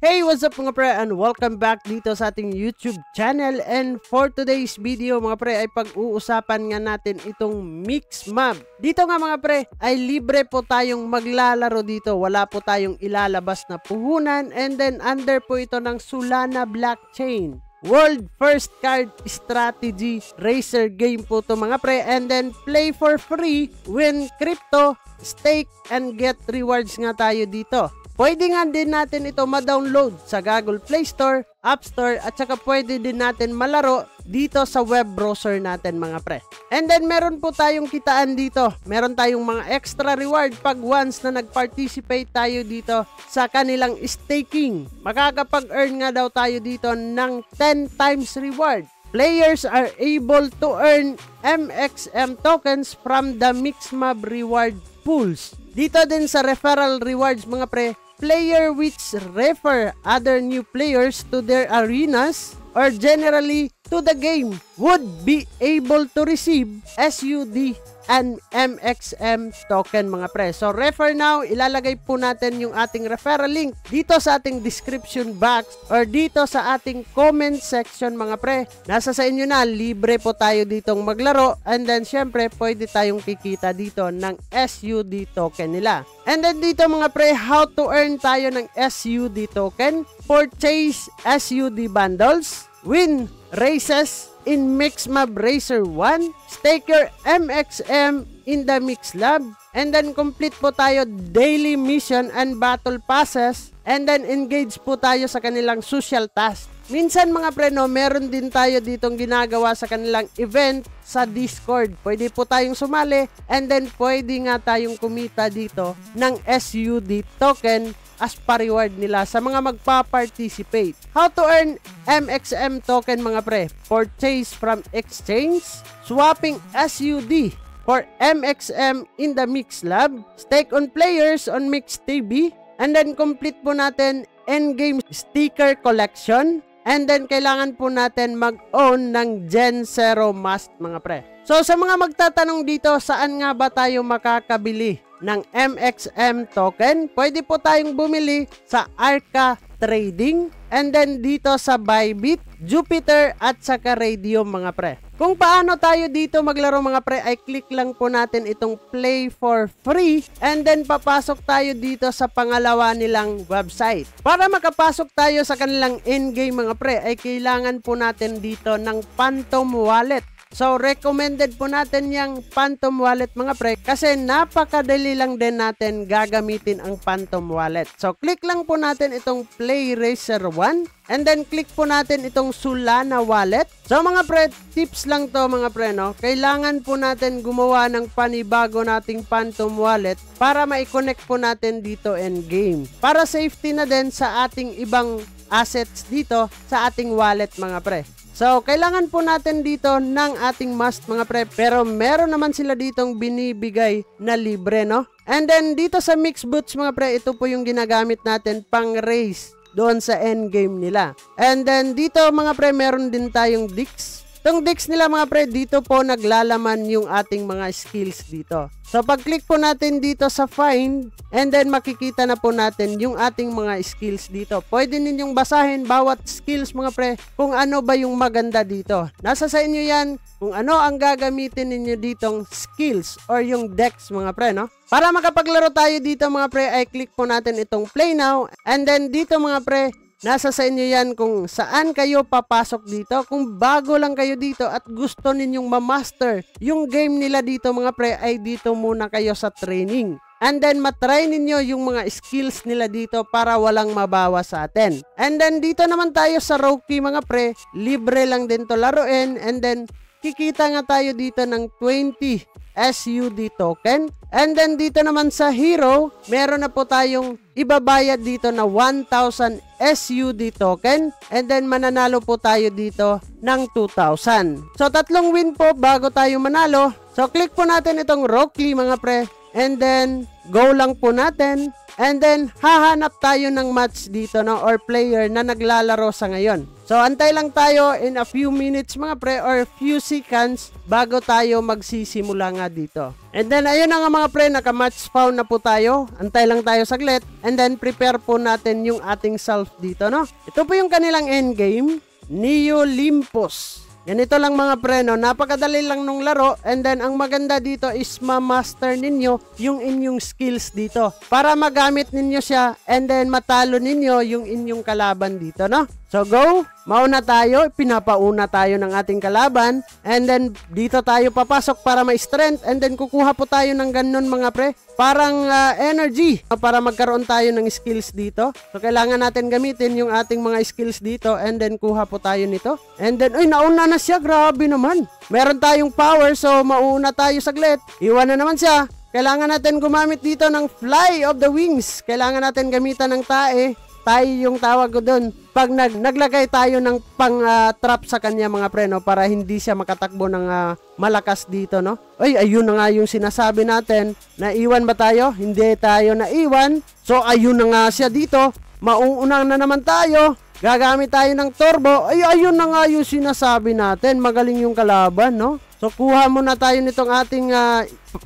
Hey, what's up mga pre, and welcome back dito sa ating YouTube channel. And for today's video mga pre ay pag-uusapan nga natin itong mix map. Dito nga mga pre ay libre po tayong maglalaro dito. Wala po tayong ilalabas na puhunan, and then under po ito ng Solana blockchain. World first card strategy racer game po to mga pre, and then play for free, win crypto, stake and get rewards nga tayo dito. Pwede nga din natin ito ma-download sa Google Play Store, App Store, at saka pwede din natin malaro dito sa web browser natin mga pre. And then meron po tayong kitaan dito. Meron tayong mga extra reward pag once na nag-participate tayo dito sa kanilang staking. Makakapag-earn nga daw tayo dito ng 10 times reward. Players are able to earn MXM tokens from the Mixmab reward pools. Dito din sa referral rewards mga pre, player which refer other new players to their arenas or generally to the game would be able to receive SUD and MXM token mga pre. So refer now, ilalagay po natin yung ating referral link dito sa ating description box or dito sa ating comment section mga pre. Nasa sa inyo na, libre po tayo ditong maglaro, and then syempre pwede tayong kikita dito ng SUD token nila. And then dito mga pre, how to earn tayo ng SUD token: purchase SUD bundles, win races in Mixmab Racer 1, stake your MXM in the Mixlab, and then complete po tayo daily mission and battle passes, and then engage po tayo sa kanilang social task. Minsan mga pre, no, meron din tayo ditong ginagawa sa kanilang event sa Discord. Pwede po tayong sumali, and then pwede nga tayong kumita dito ng SUD token as pa-reward nila sa mga magpa-participate. How to earn MXM token mga pre: purchase from exchange, swapping SUD for MXM in the Mixlab, stake on players on MixTV, and then complete po natin endgame sticker collection, and then kailangan po natin mag-own ng Gen Zero Mask mga pre. So sa mga magtatanong dito, saan nga ba tayo makakabili ng MXM token? Pwede po tayong bumili sa Arca Trading, and then dito sa Bybit, Jupiter at saka Radium mga pre. Kung paano tayo dito maglaro mga pre ay click lang po natin itong play for free, and then papasok tayo dito sa pangalawa nilang website. Para makapasok tayo sa kanilang endgame mga pre ay kailangan po natin dito ng Phantom Wallet. So, recommended po natin yung Phantom Wallet mga pre kasi napakadali lang din natin gagamitin ang Phantom Wallet. So, click lang po natin itong Play Racer 1, and then click po natin itong Solana Wallet. So, mga pre, tips lang to mga pre, no? Kailangan po natin gumawa ng panibago nating Phantom Wallet para ma-connect po natin dito endgame. Para safety na din sa ating ibang assets dito sa ating wallet mga pre. So, kailangan po natin dito ng ating must mga pre, pero meron naman sila ditong binibigay na libre, no? And then dito sa Mix Boots mga pre, ito po yung ginagamit natin pang race doon sa endgame nila. And then dito mga pre, meron din tayong Dix. Itong Dix nila mga pre, dito po naglalaman yung ating mga skills dito. So pag-click po natin dito sa find, and then makikita na po natin yung ating mga skills dito. Pwede ninyong basahin bawat skills mga pre kung ano ba yung maganda dito. Nasa sa inyo yan kung ano ang gagamitin ninyo ditong skills or yung decks mga pre, no? Para makapaglaro tayo dito mga pre ay click po natin itong play now, and then dito mga pre, nasa sa inyo yan kung saan kayo papasok dito. Kung bago lang kayo dito at gusto ninyong ma-master yung game nila dito mga pre, ay dito muna kayo sa training. And then matry ninyo yung mga skills nila dito para walang mabawa sa atin. And then dito naman tayo sa Rookie mga pre, libre lang din to laruin, and then kikita nga tayo dito ng 20 SUD token. And then dito naman sa Hero, meron na po tayong ibabayad dito na 1,000 SUD token, and then mananalo po tayo dito ng 2,000. So tatlong win po bago tayo manalo. So click po natin itong Rookie mga pre. and then go lang po natin. And then, hahanap tayo ng match dito, no? Or player na naglalaro sa ngayon. So, antay lang tayo in a few minutes, mga pre, or few seconds bago tayo magsisimula nga dito. And then, ayun na nga mga pre, naka-match found na po tayo. Antay lang tayo saglit. And then, prepare po natin yung ating self dito, no? Ito po yung kanilang endgame, Neo Olympus. Ganito lang mga pre, no? Napakadali lang nung laro, and then ang maganda dito is ma-master ninyo yung inyong skills dito para magamit ninyo siya, and then matalo ninyo yung inyong kalaban dito, no? So go, mauna tayo, pinapauna tayo ng ating kalaban, and then dito tayo papasok para ma-strength, and then kukuha po tayo ng ganun mga pre, parang energy para magkaroon tayo ng skills dito. So kailangan natin gamitin yung ating mga skills dito, and then kuha po tayo nito. And then, uy, nauna na siya, grabe naman. Meron tayong power, so mauna tayo saglit. Iwan na naman siya. Kailangan natin gumamit dito ng fly of the wings. Kailangan natin gamitan ng tae. Tayo yung tawag ko doon. Pag naglagay tayo ng pang-trap sa kanya mga pre, no, para hindi siya makatakbo ng malakas dito, no? Ay, ayun na nga yung sinasabi natin. Naiwan ba tayo? Hindi tayo naiwan. So, ayun na nga siya dito. Mauunang na naman tayo. Gagamit tayo ng turbo. Ay, ayun na nga yung sinasabi natin. Magaling yung kalaban, no? So, kuha muna tayo nitong ating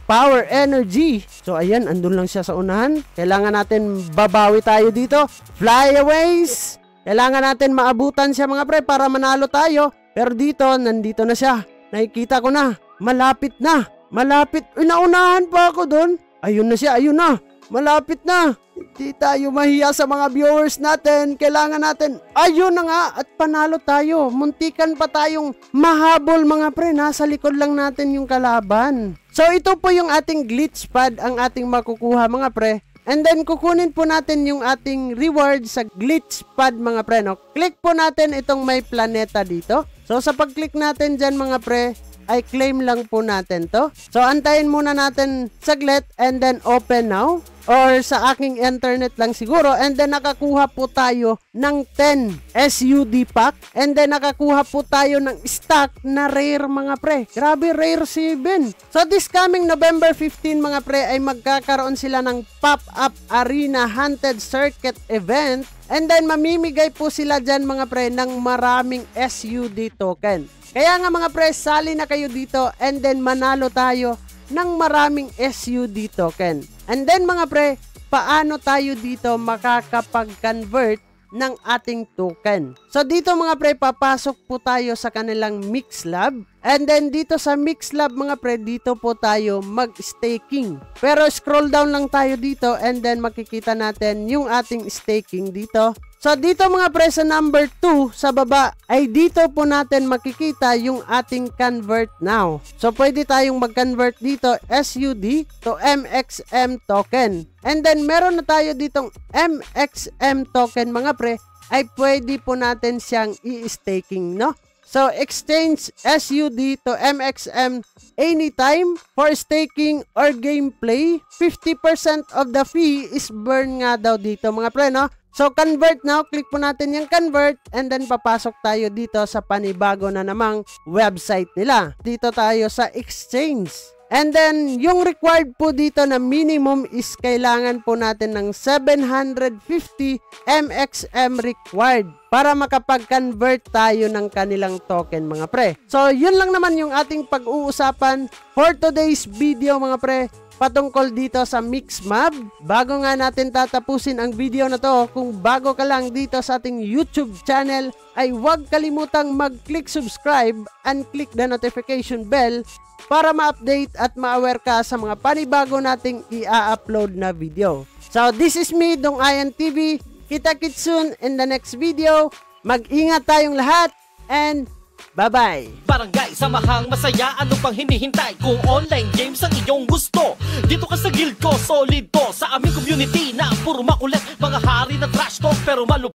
power energy. So, ayan, andun lang siya sa unahan. Kailangan natin babawi tayo dito. Flyaways! Kailangan natin maabutan siya mga pre para manalo tayo. Pero dito, nandito na siya. Nakikita ko na. Malapit na. Malapit. Uy, naunahan pa ako doon. Ayun na siya, ayun na. Malapit na. Hindi tayo mahiya sa mga viewers natin. Kailangan natin. Ayun na nga. At panalo tayo. Muntikan pa tayong mahabol mga pre. Nasa likod lang natin yung kalaban. So ito po yung ating glitch pad ang ating makukuha mga pre. And then kukunin po natin yung ating reward sa glitch pad mga pre. No? Click po natin itong may planeta dito. So sa pag-click natin dyan mga pre, ay claim lang po natin to. So antayin muna natin saglit, and then open now. Or sa aking internet lang siguro. And then nakakuha po tayo ng 10 SUD pack. And then nakakuha po tayo ng stock na rare mga pre. Grabe, rare 7. So this coming November 15 mga pre ay magkakaroon sila ng pop-up arena haunted circuit event. And then mamimigay po sila dyan mga pre ng maraming SUD token. Kaya nga mga pre, sali na kayo dito, and then manalo tayo ng maraming SUD token. And then mga pre, paano tayo dito makakapag-convert ng ating token? So dito mga pre, papasok po tayo sa kanilang Mix Lab. And then dito sa Mix Lab mga pre, dito po tayo mag-staking. Pero scroll down lang tayo dito, and then makikita natin yung ating staking dito. So dito mga pre sa number 2 sa baba ay dito po natin makikita yung ating convert now. So pwede tayong mag-convert dito SUD to MXM token. And then meron na tayo ditong MXM token mga pre, ay pwede po natin siyang i-staking, no? So exchange SUD to MXM anytime for staking or gameplay. 50% of the fee is burn nga daw dito mga pre, no? So, convert now. Click po natin yung convert, and then papasok tayo dito sa panibago na namang website nila. Dito tayo sa exchange. And then, yung required po dito na minimum is kailangan po natin ng 750 MXM required para makapag-convert tayo ng kanilang token mga pre. So, yun lang naman yung ating pag-uusapan for today's video mga pre, patungkol dito sa Mix Map. Bago nga natin tatapusin ang video na to, kung bago ka lang dito sa ating YouTube channel, ay huwag kalimutang mag-click subscribe and click the notification bell para ma-update at ma-aware ka sa mga panibago nating i-upload na video. So this is me, Dong Ian TV. Kita-kits soon in the next video. Mag-ingat tayong lahat, and bye-bye! Barangay, samahang masaya, ano pang hinihintay? Kung online games ang iyong gusto, dito ka sa guild ko, solid to. Sa aming community na puro makulit, mga hari na trash talk pero malupit.